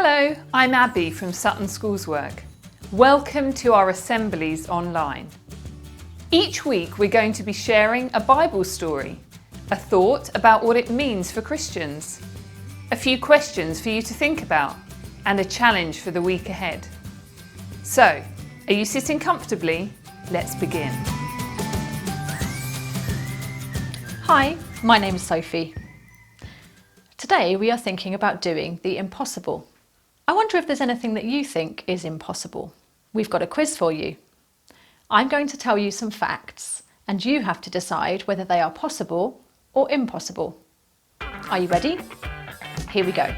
Hello, I'm Abby from Sutton Schoolswork. Welcome to our assemblies online. Each week we're going to be sharing a Bible story, a thought about what it means for Christians, a few questions for you to think about, and a challenge for the week ahead. So, are you sitting comfortably? Let's begin. Hi, my name is Sophie. Today we are thinking about doing the impossible. I wonder if there's anything that you think is impossible. We've got a quiz for you. I'm going to tell you some facts and you have to decide whether they are possible or impossible. Are you ready? Here we go.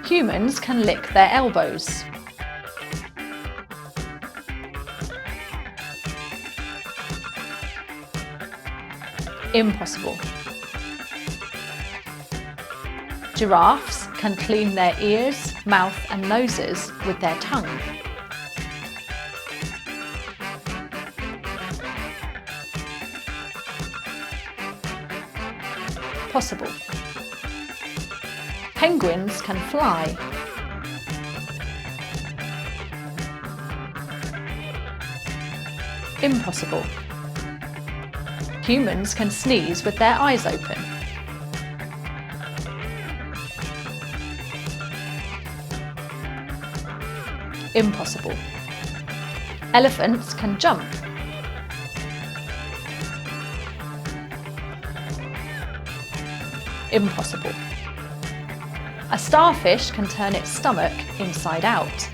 Humans can lick their elbows. Impossible. Giraffes can clean their ears, mouth and noses with their tongue. Possible. Penguins can fly. Impossible. Humans can sneeze with their eyes open. Impossible. Elephants can jump. Impossible. A starfish can turn its stomach inside out.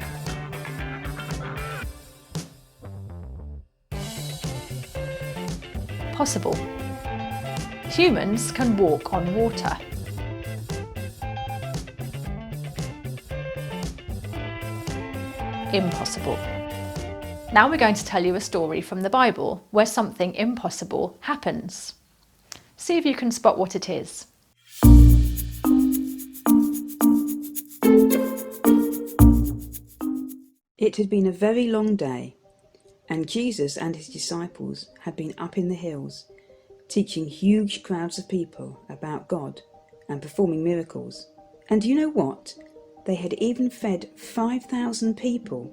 Possible. Humans can walk on water. Impossible. Now we're going to tell you a story from the Bible where something impossible happens. See if you can spot what it is. It had been a very long day, and Jesus and his disciples had been up in the hills, teaching huge crowds of people about God and performing miracles. And you know what? They had even fed 5,000 people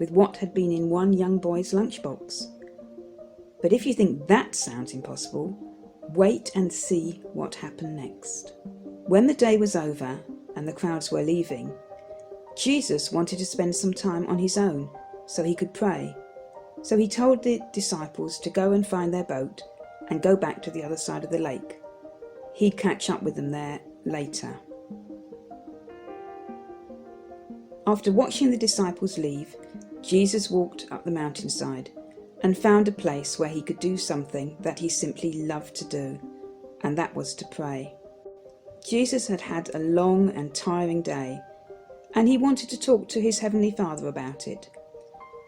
with what had been in one young boy's lunchbox. But if you think that sounds impossible, wait and see what happened next. When the day was over and the crowds were leaving, Jesus wanted to spend some time on his own so he could pray. So he told the disciples to go and find their boat and go back to the other side of the lake. He'd catch up with them there later. After watching the disciples leave, Jesus walked up the mountainside and found a place where he could do something that he simply loved to do, and that was to pray. Jesus had had a long and tiring day, and he wanted to talk to his Heavenly Father about it.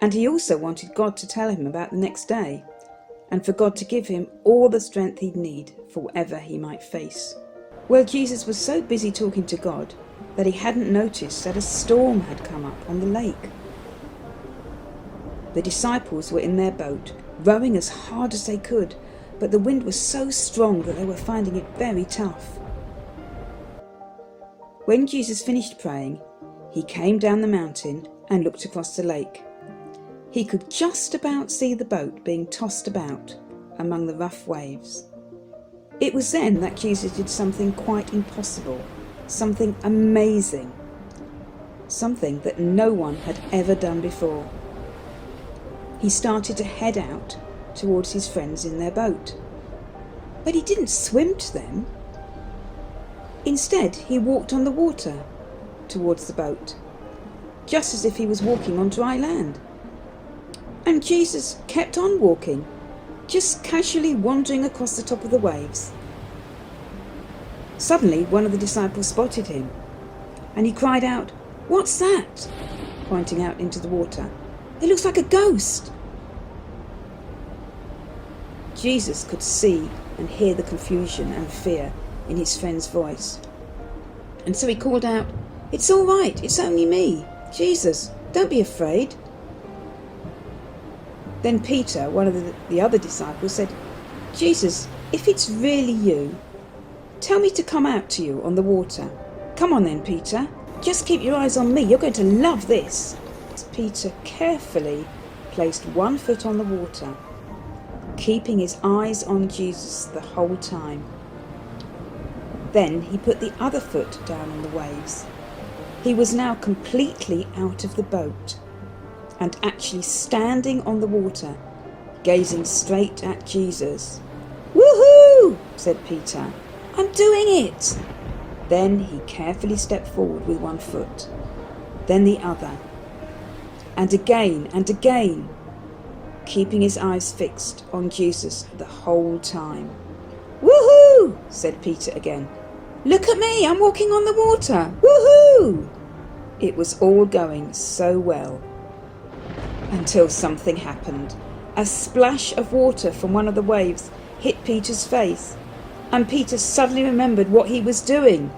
And he also wanted God to tell him about the next day, and for God to give him all the strength he'd need for whatever he might face. Well, Jesus was so busy talking to God that he hadn't noticed that a storm had come up on the lake. The disciples were in their boat, rowing as hard as they could, but the wind was so strong that they were finding it very tough. When Jesus finished praying, he came down the mountain and looked across the lake. He could just about see the boat being tossed about among the rough waves. It was then that Jesus did something quite impossible, something amazing, something that no one had ever done before. He started to head out towards his friends in their boat. But he didn't swim to them. Instead, he walked on the water towards the boat, just as if he was walking on dry land. And Jesus kept on walking, just casually wandering across the top of the waves. Suddenly, one of the disciples spotted him, and he cried out, "What's that?" pointing out into the water. "It looks like a ghost." Jesus could see and hear the confusion and fear in his friend's voice. And so he called out, "It's all right, it's only me. Jesus, don't be afraid." Then Peter, one of the other disciples, said, "Jesus, if it's really you, tell me to come out to you on the water." "Come on then, Peter," Just keep your eyes on me, you're going to love this. Peter carefully placed one foot on the water, keeping his eyes on Jesus the whole time. Then he put the other foot down on the waves. He was now completely out of the boat and actually standing on the water, gazing straight at Jesus. "Woohoo!" said Peter. "I'm doing it!" Then he carefully stepped forward with one foot, then the other, and again, keeping his eyes fixed on Jesus the whole time. "Woohoo!" said Peter again. "Look at me, I'm walking on the water! Woohoo!" It was all going so well, until something happened. A splash of water from one of the waves hit Peter's face, and Peter suddenly remembered what he was doing.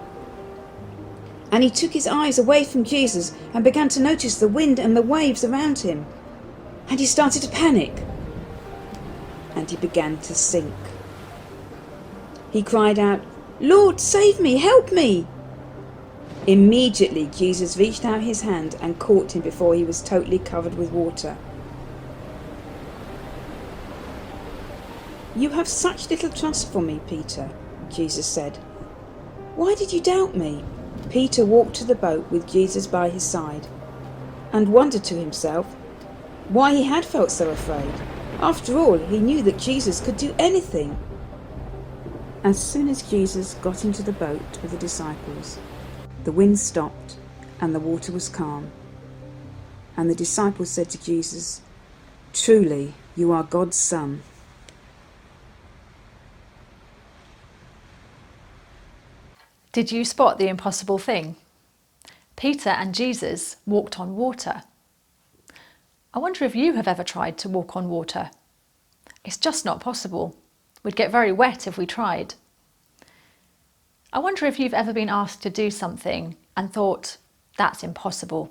And he took his eyes away from Jesus and began to notice the wind and the waves around him. And he started to panic. And he began to sink. He cried out, "Lord, save me, help me!" Immediately Jesus reached out his hand and caught him before he was totally covered with water. "You have such little trust for me, Peter," Jesus said. "Why did you doubt me?" Peter walked to the boat with Jesus by his side and wondered to himself why he had felt so afraid. After all, he knew that Jesus could do anything. As soon as Jesus got into the boat with the disciples, the wind stopped and the water was calm. And the disciples said to Jesus, "Truly, you are God's Son." Did you spot the impossible thing? Peter and Jesus walked on water. I wonder if you have ever tried to walk on water. It's just not possible. We'd get very wet if we tried. I wonder if you've ever been asked to do something and thought, that's impossible.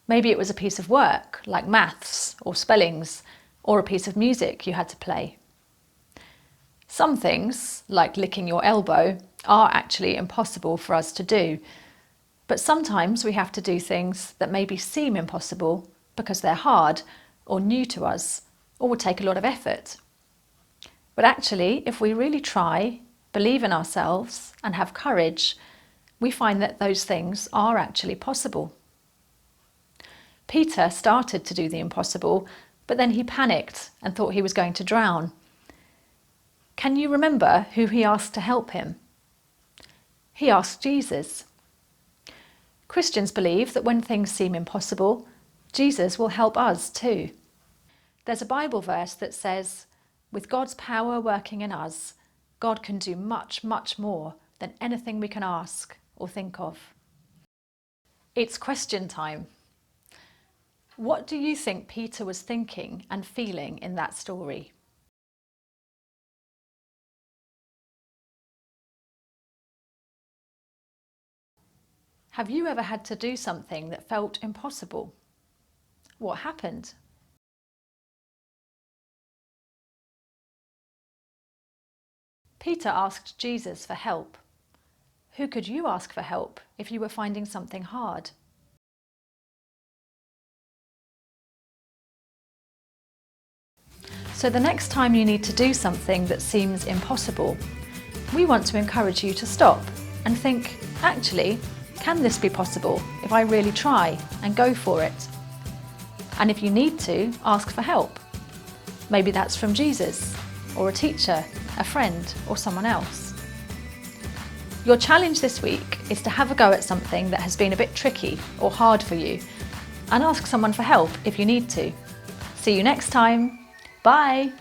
Maybe it was a piece of work, like maths or spellings, or a piece of music you had to play. Some things, like licking your elbow, are actually impossible for us to do. But sometimes we have to do things that maybe seem impossible because they're hard or new to us or would take a lot of effort. But actually, if we really try, believe in ourselves and have courage, we find that those things are actually possible. Peter started to do the impossible, but then he panicked and thought he was going to drown. Can you remember who he asked to help him? He asked Jesus. Christians believe that when things seem impossible, Jesus will help us too. There's a Bible verse that says, "With God's power working in us, God can do much, much more than anything we can ask or think of." It's question time. What do you think Peter was thinking and feeling in that story? Have you ever had to do something that felt impossible? What happened? Peter asked Jesus for help. Who could you ask for help if you were finding something hard? So the next time you need to do something that seems impossible, we want to encourage you to stop and think, actually, can this be possible if I really try and go for it? And if you need to, ask for help. Maybe that's from Jesus, or a teacher, a friend, or someone else. Your challenge this week is to have a go at something that has been a bit tricky or hard for you, and ask someone for help if you need to. See you next time. Bye.